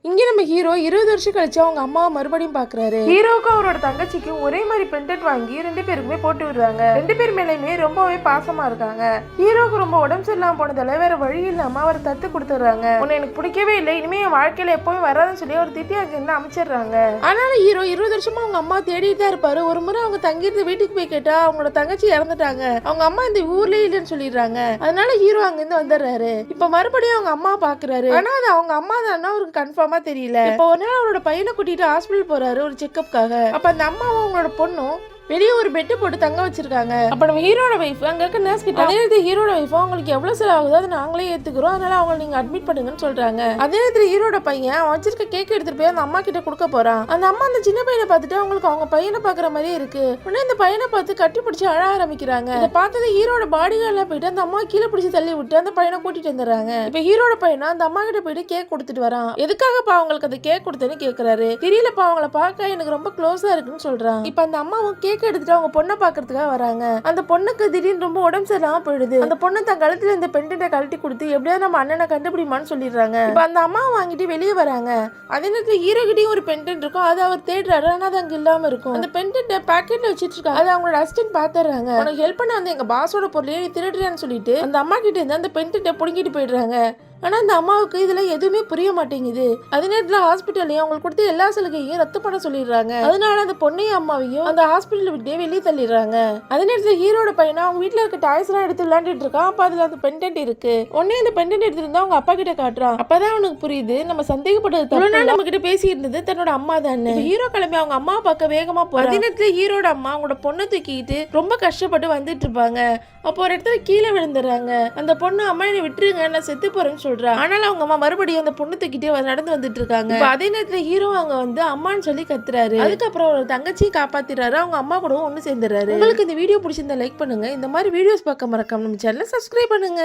இங்க நம்ம ஹீரோ 20 வருஷம் கழிச்சு அவங்க அம்மாவை மறுபடியும் பாக்குறாரு. ஹீரோக்கும் அவரோட தங்கச்சிக்கும் ஒரே மாதிரி பெண்டன்ட் வாங்கி 2 பேருக்குமே போட்டு விடுறாங்க. 2 பேர் மேலயுமே ரொம்பவே பாசமா இருக்காங்க. ஹீரோக்கு ரொம்ப உடம்பு சரியில்லாம போனதால வேற வழி இல்லாம அவர் தத்து கொடுத்துறாங்க. உன்னை எனக்கு பிடிக்கவே இல்லை, இனிமே என் வாழ்க்கையில எப்பவும் வராதுன்னு சொல்லி ஒரு திட்டி அங்க இருந்து அமைச்சிடுறாங்க. ஆனாலும் ஹீரோ 20 வருஷமா அவங்க அம்மா தேடிட்டு தான் இருப்பாரு. ஒரு முறை அவங்க தங்கிட்டு வீட்டுக்கு போய் கேட்டா அவங்களோட தங்கச்சி இறந்துட்டாங்க, அவங்க அம்மா இந்த ஊர்லயே இல்லைன்னு சொல்லிடுறாங்க. அதனால ஹீரோ அங்க இருந்து வந்துடுறாரு. இப்ப மறுபடியும் அவங்க அம்மா பாக்குறாரு. ஆனா அது அவங்க அம்மா தான் அவருக்கு கன்ஃபார்மா தெரியல. இப்போ ஒரு நாள் அவரோட பையனை கூட்டிட்டு ஹாஸ்பிடல் போறாரு ஒரு செக்அப்காக. அப்ப அந்த அம்மாவும் அவங்களோட பொண்ணும் வெளியே ஒரு பெட்டு போட்டு தங்க வச்சிருக்காங்க. அப்ப நம்ம ஹீரோட வைஃப் அங்க இருக்க நர்ஸ் கிட்ட அதே நேரத்தில் ஹீரோட வைஃப் அவங்களுக்கு எவ்வளவு செலவாகுதோ அதை நாங்களே ஏத்துக்கிறோம், அதனால அவங்க நீங்க அட்மிட் பண்ணுங்கன்னு சொல்றாங்க. அதே நேரத்தில் ஹீரோட பையன் அவன் வச்சிருக்க கேக் எடுத்துட்டு போய் அந்த அம்மா கிட்ட கொடுக்க போறான். அந்த அம்மா அந்த சின்ன பையனை பார்த்துட்டு அவங்களுக்கு அவங்க பையனை பாக்குற மாதிரியே இருக்கு. உடனே இந்த பையனை பார்த்து கட்டி பிடிச்சி அழ ஆரம்பிக்கிறாங்க. இதை பார்த்தது ஹீரோட பாடிகார்ட்ல போயிட்டு அந்த அம்மா கீழே பிடிச்சி தள்ளி விட்டு அந்த பையனை கூட்டிட்டு வந்துடுறாங்க. இப்ப ஹீரோட பையனா அந்த அம்மா கிட்ட போயிட்டு கேக் கொடுத்துட்டு வரான். எதுக்காகப்பா அவங்களுக்கு அந்த கேக் கொடுத்தேன்னு கேக்குறாரு. தெரியலப்பா, அவங்கள பார்க்க எனக்கு ரொம்ப க்ளோஸா இருக்குன்னு சொல்றான். இப்ப அந்த அம்மாவும் கேக் எடுத்துட்டு அவங்க பொண்ணை பாக்குறதுக்காக வராங்க. அந்த பொண்ணுக்கு திடீர்னு ரொம்ப உடம்பு சரியில்லாம போயிடுது. அந்த பொண்ணு தன் கழுத்துல இந்த பெண்டன்ட்டை கழட்டி கொடுத்து எப்படியாவது நம்ம அண்ணனை கண்டுபிடிமான்னு சொல்லிடுறாங்க. இப்ப அந்த அம்மா வாங்கிட்டு வெளியே வராங்க. அதே நேரத்துல ஹீரோ கிட்டயும் ஒரு பெண்டன்ட் இருக்கும், அது அவர் தேடுறாரு, ஆனா அது அங்க இல்லாம இருக்கும். அந்த பெண்டன்ட்டை பாக்கெட்ல வச்சிட்டு இருக்காங்க. அது அவங்களோட அசிஸ்டன்ட் பாத்துறாங்க. உனக்கு ஹெல்ப் பண்ண வந்து எங்க பாஸோட பொருளையே நீ திருடுறேன்னு சொல்லிட்டு அந்த அம்மா கிட்ட இருந்து அந்த பெண்டன்ட்டை புடுங்கிட்டு போயிடுறாங்க. ஆனா அந்த அம்மாவுக்கு இதுல எதுவுமே புரிய மாட்டேங்குது. அதே நேரத்துல ஹாஸ்பிட்டல்லையும் அவங்களுக்கு கொடுத்த எல்லா சலுகையும் ரத்து பண்ண சொல்லிடுறாங்க. அதனால அந்த பொண்ணையும் அம்மாவையும் அந்த ஹாஸ்பிட்டல் விட்டே வெளியே தள்ளிடுறாங்க. அதே நேரத்துல ஹீரோட பையனா அவங்க வீட்டுல இருக்க டாய்ஸ் எல்லாம் எடுத்து விளையாண்டுட்டு இருக்கான். அப்ப அதுல அந்த பெண்டன்ட் இருக்கு. உடனே அந்த பெண்டன்ட் எடுத்துட்டு அவங்க அப்பா கிட்ட காட்டுறான். அப்பதான் அவனுக்கு புரியுது நம்ம சந்தேகப்பட்டது நம்ம கிட்ட பேசி இருந்தது தன்னோட அம்மா தானே. ஹீரோ கிளம்பி அவங்க அம்மா பார்க்க வேகமா போறான். அதே நேரத்துல ஹீரோட அம்மா அவங்களோட பொண்ணை தூக்கிட்டு ரொம்ப கஷ்டப்பட்டு வந்துட்டு இருப்பாங்க. அப்போ ஒரு இடத்துல கீழே விழுந்துடுறாங்க. அந்த பொண்ணு அம்மா என்னை விட்டுருங்க, நான் செத்து போறேன்னு சொல்றா. ஆனாலும் அவங்க அம்மா மறுபடியும் அந்த பொண்ணு தூக்கிட்டே நடந்து வந்துட்டு இருக்காங்க. அதே நேரத்துல ஹீரோ அங்க வந்து அம்மான்னு சொல்லி கத்துறாரு. அதுக்கப்புறம் ஒரு தங்கச்சியை காப்பாத்திடுறாரு. அவங்க அம்மா கூட ஒண்ணு சேர்ந்துறாரு. உங்களுக்கு இந்த வீடியோ பிடிச்சிருந்தா லைக் பண்ணுங்க. இந்த மாதிரி வீடியோஸ் பார்க்க மறக்காம நம்ம சேனலை சப்ஸ்கிரைப் பண்ணுங்க.